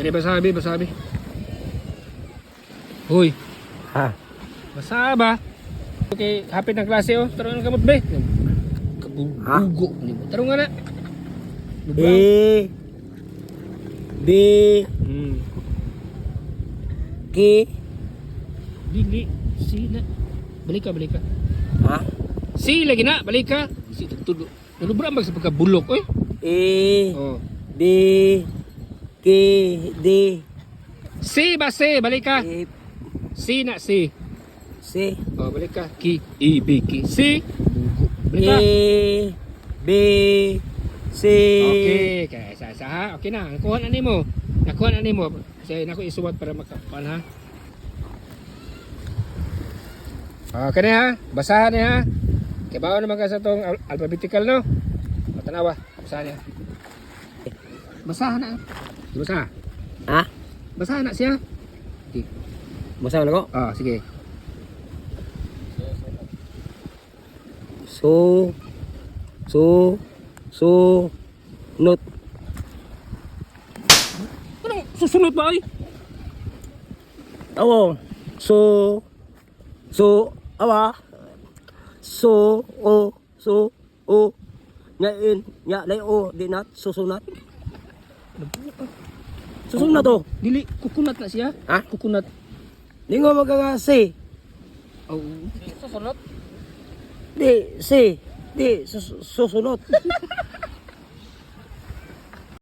Ini basabi, basabi. Hoy, Ha? basa ba? Okay, hapit ng klase oh. Taro ng kamot be. Kabugo. Taro nga na. E. B. Hmm. K. Dili. Si na. Balik ka, balik ka. Ha? Si lagi na, balik ka. Si tutulo. Nalubra ang sa pagkabulok eh. E. Oh. B. K. D. Si ba si, balik ka. E. Si na si. C. Oh, balik ka. Ki, I, B, Ki. Si. Bugo. Balik ka. E. B. C. Okay, kaya sa ha. Okay na. Nakuha na nimo. Nakuha na nimo. Kasi nako isuwat para makapan ha. Okay na ha. Basahan niya ha. Kaya bawa naman ka sa itong alphabetical no. Matanawa. Basahan niya. Basahan na. Basahan. Ha? Basahan na siya. Okay. Basahan ako? Ah, sige. Not. Anong susunod ba ay? Awo. Awa. Ngayon, layo, di nat, susunat. Susunat to. Dili, kukunat na siya. Ha? Kukunat. Di nga magkakasi. Oh, susunod. Di, susunot.